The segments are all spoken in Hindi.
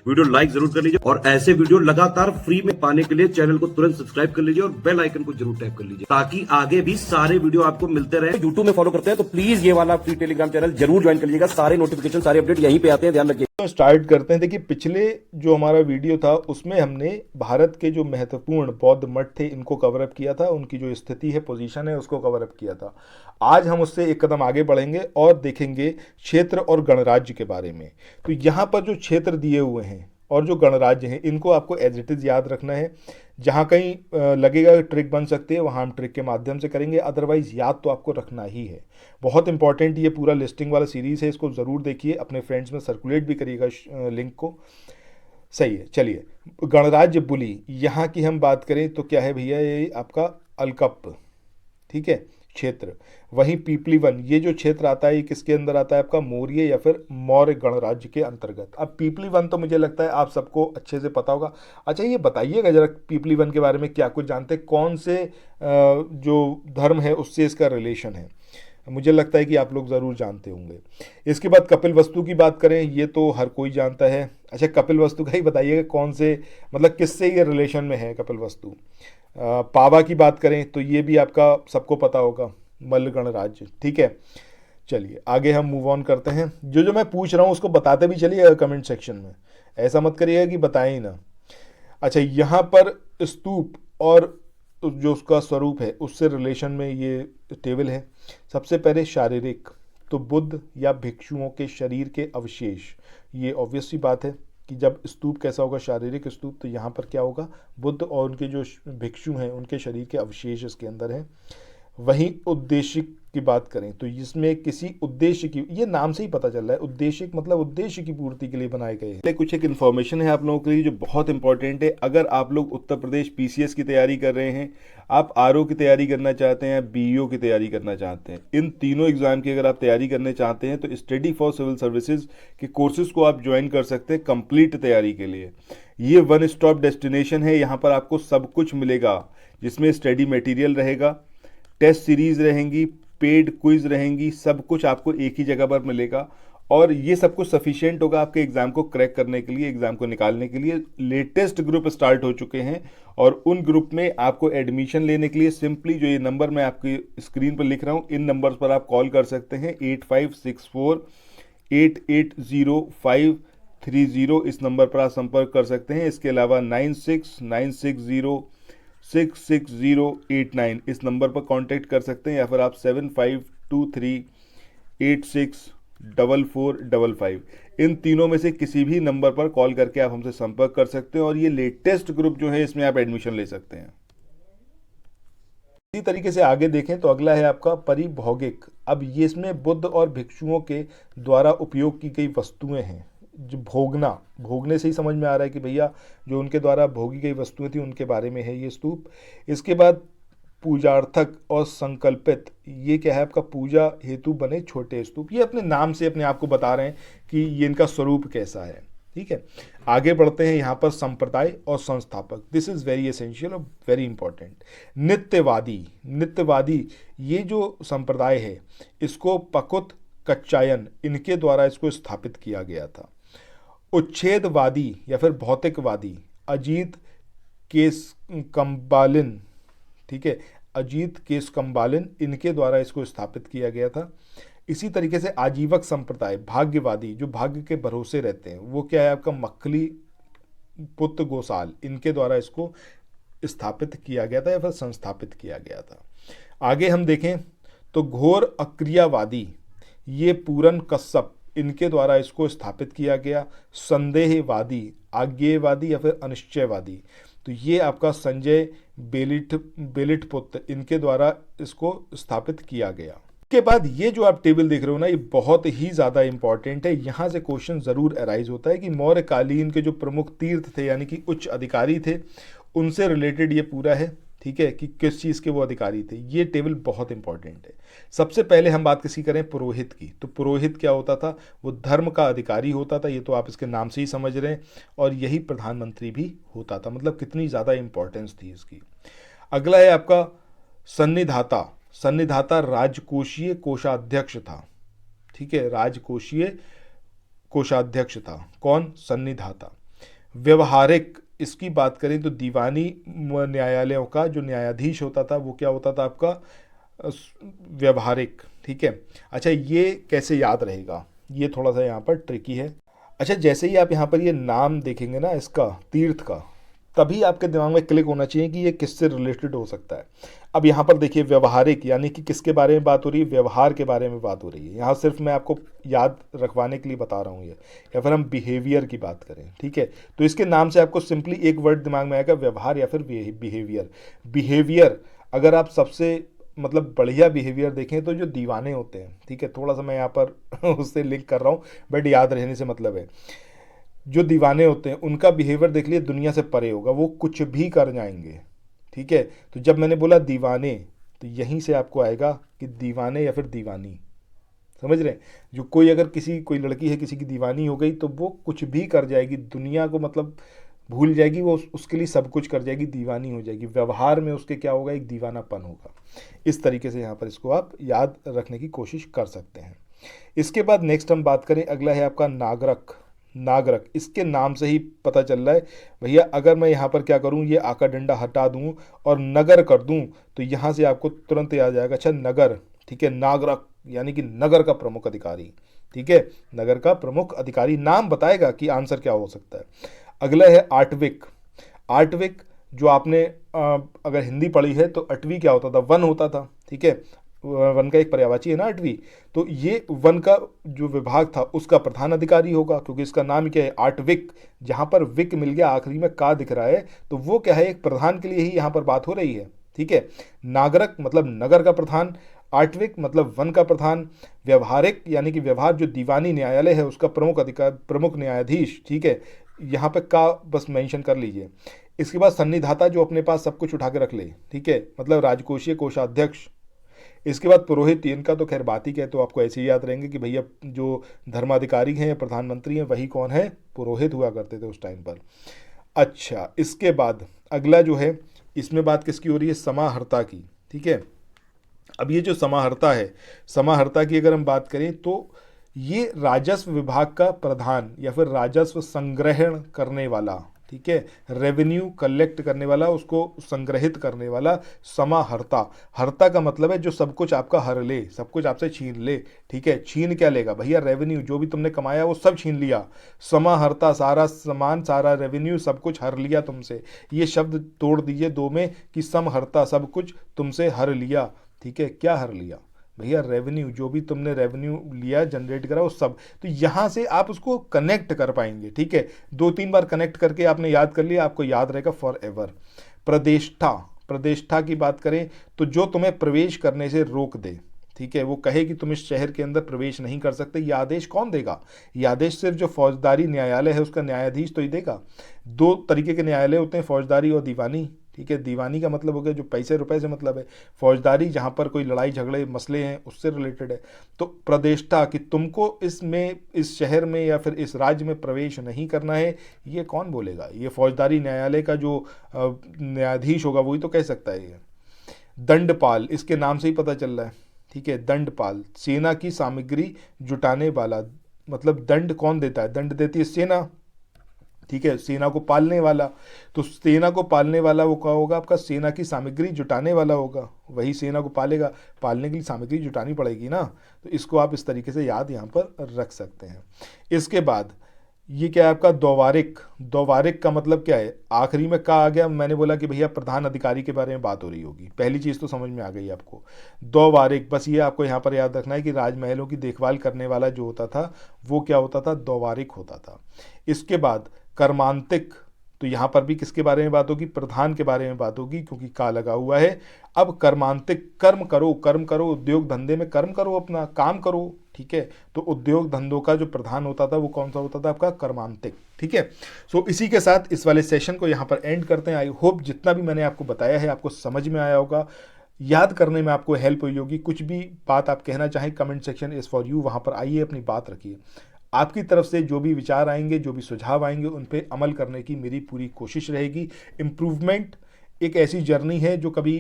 वीडियो लाइक जरूर कर लीजिए और ऐसे वीडियो लगातार फ्री में पाने के लिए चैनल को तुरंत सब्सक्राइब कर लीजिए और बेल आइकन को जरूर टैप कर लीजिए ताकि आगे भी सारे वीडियो आपको मिलते रहे। यूट्यूब में फॉलो करते हैं तो प्लीज ये वाला फ्री टेलीग्राम चैनल जरूर ज्वाइन कर लीजिएगा। सारे नोटिफिकेशन सारे अपडेट यहीं पे आते हैं, ध्यान रखिए। तो स्टार्ट करते हैं। देखिए, पिछले जो हमारा वीडियो था उसमें हमने भारत के जो महत्वपूर्ण बौद्ध मठ थे इनको कवर अप किया था, उनकी जो स्थिति है, पोजीशन है, उसको कवर अप किया था। आज हम उससे एक कदम आगे बढ़ेंगे और देखेंगे क्षेत्र और गणराज्य के बारे में। तो यहाँ पर जो क्षेत्र दिए हुए हैं और जो गणराज्य हैं इनको आपको एज इट इज़ याद रखना है। जहाँ कहीं लगेगा ट्रिक बन सकती है वहाँ हम ट्रिक के माध्यम से करेंगे, अदरवाइज याद तो आपको रखना ही है। बहुत इंपॉर्टेंट ये पूरा लिस्टिंग वाला सीरीज़ है, इसको ज़रूर देखिए, अपने फ्रेंड्स में सर्कुलेट भी करिएगा लिंक को। सही है, चलिए। गणराज्य बुली, यहाँ की हम बात करें तो क्या है भैया, ये आपका अलकप, ठीक है, क्षेत्र। वहीं पीपली वन, ये जो क्षेत्र आता है ये किसके अंदर आता है, आपका मौर्य या फिर मौर्य गणराज्य के अंतर्गत। अब पीपली वन तो मुझे लगता है आप सबको अच्छे से पता होगा। अच्छा, ये बताइएगा जरा पीपली वन के बारे में क्या कुछ जानते हैं, कौन से जो धर्म है उससे इसका रिलेशन है। मुझे लगता है कि आप लोग ज़रूर जानते होंगे। इसके बाद कपिल वस्तु की बात करें, ये तो हर कोई जानता है। अच्छा, कपिल वस्तु का ही बताइएगा कौन से, मतलब किससे ये रिलेशन में है कपिल वस्तु। पावा की बात करें तो ये भी आपका सबको पता होगा, मल्ल गणराज्य, ठीक है। चलिए आगे हम मूव ऑन करते हैं। जो मैं पूछ रहा हूँ उसको बताते भी चलिएगा कमेंट सेक्शन में, ऐसा मत करिएगा कि बताएं ही ना। अच्छा, यहाँ पर स्तूप और जो उसका स्वरूप है उससे रिलेशन में ये टेबल है। सबसे पहले शारीरिक, तो बुद्ध या भिक्षुओं के शरीर के अवशेष, ये ऑब्वियस सी बात है कि जब स्तूप कैसा होगा, शारीरिक स्तूप, तो यहाँ पर क्या होगा, बुद्ध और उनके जो भिक्षु हैं उनके शरीर के अवशेष इसके अंदर हैं। वहीं उद्देश्य की बात करें तो इसमें किसी उद्देश्य की, ये नाम से ही पता चल रहा है, उद्देश्य मतलब उद्देश्य की पूर्ति के लिए बनाए गए हैं। कुछ एक इन्फॉर्मेशन है आप लोगों के लिए जो बहुत इंपॉर्टेंट है। अगर आप लोग उत्तर प्रदेश पीसीएस की तैयारी कर रहे हैं, आप आरओ की तैयारी करना चाहते हैं, बीईओ की तैयारी करना चाहते हैं, इन तीनों एग्जाम की अगर आप तैयारी करने चाहते हैं तो स्टडी फॉर सिविल सर्विसेज के कोर्सेज को आप ज्वाइन कर सकते हैं कंप्लीट तैयारी के लिए। ये वन स्टॉप डेस्टिनेशन है, यहाँ पर आपको सब कुछ मिलेगा, जिसमें स्टडी मटेरियल रहेगा, टेस्ट सीरीज रहेंगी, पेड क्विज रहेंगी, सब कुछ आपको एक ही जगह पर मिलेगा। और ये सब कुछ सफिशिएंट होगा आपके एग्जाम को क्रैक करने के लिए, एग्जाम को निकालने के लिए। लेटेस्ट ग्रुप स्टार्ट हो चुके हैं और उन ग्रुप में आपको एडमिशन लेने के लिए सिंपली जो ये नंबर मैं आपकी स्क्रीन पर लिख रहा हूँ, इन नंबर्स पर आप कॉल कर सकते हैं। 8564880530, इस नंबर पर आप संपर्क कर सकते हैं। इसके अलावा 9696066089 इस नंबर पर कांटेक्ट कर सकते हैं, या फिर आप 7523864455 इन तीनों में से किसी भी नंबर पर कॉल करके आप हमसे संपर्क कर सकते हैं और ये लेटेस्ट ग्रुप जो है इसमें आप एडमिशन ले सकते हैं। इसी तरीके से आगे देखें तो अगला है आपका परिभौगिक। अब ये इसमें बुद्ध और भिक्षुओं के द्वारा उपयोग की गई वस्तुएं हैं। जो भोगना, भोगने से ही समझ में आ रहा है कि भैया जो उनके द्वारा भोगी गई वस्तुएं थी उनके बारे में है ये स्तूप। इसके बाद पूजार्थक और संकल्पित, ये क्या है आपका, पूजा हेतु बने छोटे स्तूप। ये अपने नाम से अपने आप को बता रहे हैं कि ये इनका स्वरूप कैसा है, ठीक है। आगे बढ़ते हैं। यहाँ पर संप्रदाय और संस्थापक, दिस इज वेरी एसेंशियल और वेरी इंपॉर्टेंट। नित्यवादी, नित्यवादी ये जो संप्रदाय है इसको पकुत, कच्चायन, इनके द्वारा इसको स्थापित किया गया था। उच्छेदवादी या फिर भौतिकवादी, अजीत केशकम्बालिन, ठीक है, अजीत केशकम्बालिन, इनके द्वारा इसको स्थापित किया गया था। इसी तरीके से आजीवक संप्रदाय, भाग्यवादी, जो भाग्य के भरोसे रहते हैं, वो क्या है आपका, मक्खली पुत्र गोसाल, इनके द्वारा इसको स्थापित किया गया था या फिर संस्थापित किया गया था। आगे हम देखें तो घोर अक्रियावादी, ये पूरन कश्यप, इनके द्वारा इसको स्थापित किया गया। संदेहवादी, आज्ञेयवादी या फिर अनिश्चयवादी, तो ये आपका संजय बेलिट पुत्र, इनके द्वारा इसको स्थापित किया गया। के बाद ये जो आप टेबल देख रहे हो ना, ये बहुत ही ज़्यादा इंपॉर्टेंट है। यहाँ से क्वेश्चन ज़रूर अराइज होता है कि मौर्यकालीन के जो प्रमुख तीर्थ थे यानी कि उच्च अधिकारी थे, उनसे रिलेटेड ये पूरा है, ठीक है, कि किस चीज़ के वो अधिकारी थे। ये टेबल बहुत इंपॉर्टेंट है। सबसे पहले हम बात किसी करें पुरोहित की, तो पुरोहित क्या होता था, वो धर्म का अधिकारी होता था, ये तो आप इसके नाम से ही समझ रहे हैं। और यही प्रधानमंत्री भी होता था, मतलब कितनी ज़्यादा इंपॉर्टेंस थी इसकी। अगला है आपका सन्निधाता। सन्निधाता राजकोषीय कोषाध्यक्ष था, ठीक है, राजकोषीय कोषाध्यक्ष था। कौन, सन्निधाता। व्यवहारिक, इसकी बात करें तो दीवानी न्यायालयों का जो न्यायाधीश होता था वो क्या होता था आपका अ, व्यवहारिक। ठीक है। अच्छा, ये कैसे याद रहेगा, ये थोड़ा सा यहाँ पर ट्रिकी है। अच्छा, जैसे ही आप यहाँ पर ये नाम देखेंगे ना इसका, तीर्थ का, तभी आपके दिमाग में क्लिक होना चाहिए कि ये किससे रिलेटेड हो सकता है। अब यहाँ पर देखिए, व्यवहारिक यानी कि किसके बारे में बात हो रही है, व्यवहार के बारे में बात हो रही है। यहाँ सिर्फ मैं आपको याद रखवाने के लिए बता रहा हूँ ये, या फिर हम बिहेवियर की बात करें। ठीक है, तो इसके नाम से आपको सिंपली एक वर्ड दिमाग में आएगा, व्यवहार या फिर बिहेवियर। बिहेवियर, अगर आप सबसे मतलब बढ़िया बिहेवियर देखें तो जो दीवाने होते हैं, ठीक है, थोड़ा सा मैं यहाँ पर उससे लिंक कर रहा हूँ, बट याद रहने से मतलब है, जो दीवाने होते हैं उनका बिहेवियर देख लिए दुनिया से परे होगा, वो कुछ भी कर जाएंगे। ठीक है, तो जब मैंने बोला दीवाने, तो यहीं से आपको आएगा कि दीवाने या फिर दीवानी, समझ रहे हैं। जो कोई अगर कोई लड़की है किसी की दीवानी हो गई तो वो कुछ भी कर जाएगी, दुनिया को मतलब भूल जाएगी, वो उसके लिए सब कुछ कर जाएगी, दीवानी हो जाएगी। व्यवहार में उसके क्या होगा, एक दीवानापन होगा। इस तरीके से यहाँ पर इसको आप याद रखने की कोशिश कर सकते हैं। इसके बाद नेक्स्ट हम बात करें, अगला है आपका नागरक। नागरक, इसके नाम से ही पता चल रहा है भैया, अगर मैं यहाँ पर क्या करूँ, ये आका डंडा हटा दूँ और नगर कर दूँ तो यहाँ से आपको तुरंत याद आ जाएगा, अच्छा नगर। ठीक है, नागरक यानी कि नगर का प्रमुख अधिकारी। ठीक है, नगर का प्रमुख अधिकारी नाम बताएगा कि आंसर क्या हो सकता है। अगला है आटविक। आटविक, जो आपने अगर हिंदी पढ़ी है तो अटवी क्या होता था, वन होता था। ठीक है, वन का एक पर्यायवाची है ना अटवी, तो ये वन का जो विभाग था उसका प्रधान अधिकारी होगा, क्योंकि इसका नाम क्या है, आटविक। जहाँ पर विक मिल गया, आखिरी में का दिख रहा है, तो वो क्या है, एक प्रधान के लिए ही यहाँ पर बात हो रही है। ठीक है, नागरक मतलब नगर का प्रधान, आटविक मतलब वन का प्रधान, व्यवहारिक यानी कि व्यवहार जो दीवानी न्यायालय है उसका प्रमुख अधिकार, प्रमुख न्यायाधीश। ठीक है, यहाँ पे का बस मेंशन कर लीजिए। इसके बाद सन्निधाता, जो अपने पास सब कुछ उठा के रख ले। ठीक है, मतलब राजकोषीय कोषाध्यक्ष। इसके बाद पुरोहित, इनका तो खैर बात ही क्या है, तो आपको ऐसे ही याद रहेंगे कि भैया जो धर्माधिकारी हैं या प्रधानमंत्री हैं वही कौन है, पुरोहित हुआ करते थे उस टाइम पर। अच्छा, इसके बाद अगला जो है, इसमें बात किसकी हो रही है, समाहर्ता की। ठीक है, अब ये जो समाहर्ता है, समाहर्ता की अगर हम बात करें तो ये राजस्व विभाग का प्रधान या फिर राजस्व संग्रहण करने वाला। ठीक है, रेवेन्यू कलेक्ट करने वाला, उसको संग्रहित करने वाला समाहर्ता। हर्ता का मतलब है जो सब कुछ आपका हर ले, सब कुछ आपसे छीन ले। ठीक है, छीन क्या लेगा भैया, रेवेन्यू, जो भी तुमने कमाया वो सब छीन लिया। समाहर्ता, सारा सामान, सारा रेवेन्यू, सब कुछ हर लिया तुमसे। ये शब्द तोड़ दीजिए दो में कि समहर्ता, सब कुछ तुमसे हर लिया। ठीक है, क्या हर लिया भैया, रेवेन्यू, जो भी तुमने रेवेन्यू लिया, जनरेट करा, वो सब। तो यहाँ से आप उसको कनेक्ट कर पाएंगे। ठीक है, 2-3 बार कनेक्ट करके आपने याद कर लिया, आपको याद रहेगा फॉर एवर। प्रदेष्ठा, प्रदेष्ठा की बात करें तो जो तुम्हें प्रवेश करने से रोक दे। ठीक है, वो कहे कि तुम इस शहर के अंदर प्रवेश नहीं कर सकते, ये आदेश कौन देगा, ये आदेश सिर्फ जो फौजदारी न्यायालय है उसका न्यायाधीश तो ही देगा। 2 तरीके के न्यायालय होते हैं, फौजदारी और दीवानी। ठीक है, दीवानी का मतलब हो गया जो पैसे रुपए से मतलब है, फौजदारी जहाँ पर कोई लड़ाई झगड़े मसले हैं उससे रिलेटेड है। तो प्रदेष्टा कि तुमको इसमें, इस शहर में या फिर इस राज्य में प्रवेश नहीं करना है, ये कौन बोलेगा, ये फौजदारी न्यायालय का जो न्यायाधीश होगा वही तो कह सकता है। ये दंडपाल, इसके नाम से ही पता चल रहा है। ठीक है, दंडपाल, सेना की सामग्री जुटाने वाला, मतलब दंड कौन देता है, दंड देती है सेना। ठीक है, सेना को पालने वाला, तो सेना को पालने वाला वो क्या होगा आपका, सेना की सामग्री जुटाने वाला होगा, वही सेना को पालेगा, पालने के लिए सामग्री जुटानी पड़ेगी ना। तो इसको आप इस तरीके से याद यहाँ पर रख सकते हैं। इसके बाद ये क्या है आपका, द्व्यारिक। द्व्यारिक का मतलब क्या है, आखिरी में का आ गया, मैंने बोला कि भैया प्रधान अधिकारी के बारे में बात हो रही होगी, पहली चीज़ तो समझ में आ गई आपको। द्व्यारिक, बस ये आपको यहाँ पर याद रखना है कि राजमहलों की देखभाल करने वाला जो होता था वो क्या होता था, द्व्यारिक होता था। इसके बाद कर्मांतिक, तो यहाँ पर भी किसके बारे में बात होगी, प्रधान के बारे में बात होगी, क्योंकि का लगा हुआ है। अब कर्मांतिक, कर्म करो, कर्म करो, उद्योग धंधे में कर्म करो, अपना काम करो। ठीक है, तो उद्योग धंधों का जो प्रधान होता था वो कौन सा होता था आपका, कर्मांतिक। ठीक है, सो इसी के साथ इस वाले सेशन को यहाँ पर एंड करते हैं। आई होप जितना भी मैंने आपको बताया है आपको समझ में आया होगा, याद करने में आपको हेल्प हुई होगी। कुछ भी बात आप कहना चाहें, comment section is for you, वहाँ पर आइए, अपनी बात रखिए। आपकी तरफ से जो भी विचार आएंगे, जो भी सुझाव आएंगे, उन पे अमल करने की मेरी पूरी कोशिश रहेगी। इम्प्रूवमेंट एक ऐसी जर्नी है जो कभी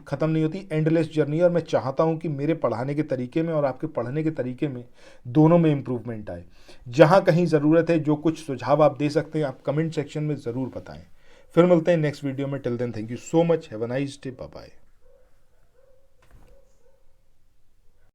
ख़त्म नहीं होती, एंडलेस जर्नी है। और मैं चाहता हूं कि मेरे पढ़ाने के तरीके में और आपके पढ़ने के तरीके में दोनों में इम्प्रूवमेंट आए। जहां कहीं ज़रूरत है, जो कुछ सुझाव आप दे सकते हैं, आप कमेंट सेक्शन में ज़रूर बताएं। फिर मिलते हैं नेक्स्ट वीडियो में। Till then thank you so much, have a nice day, bye bye.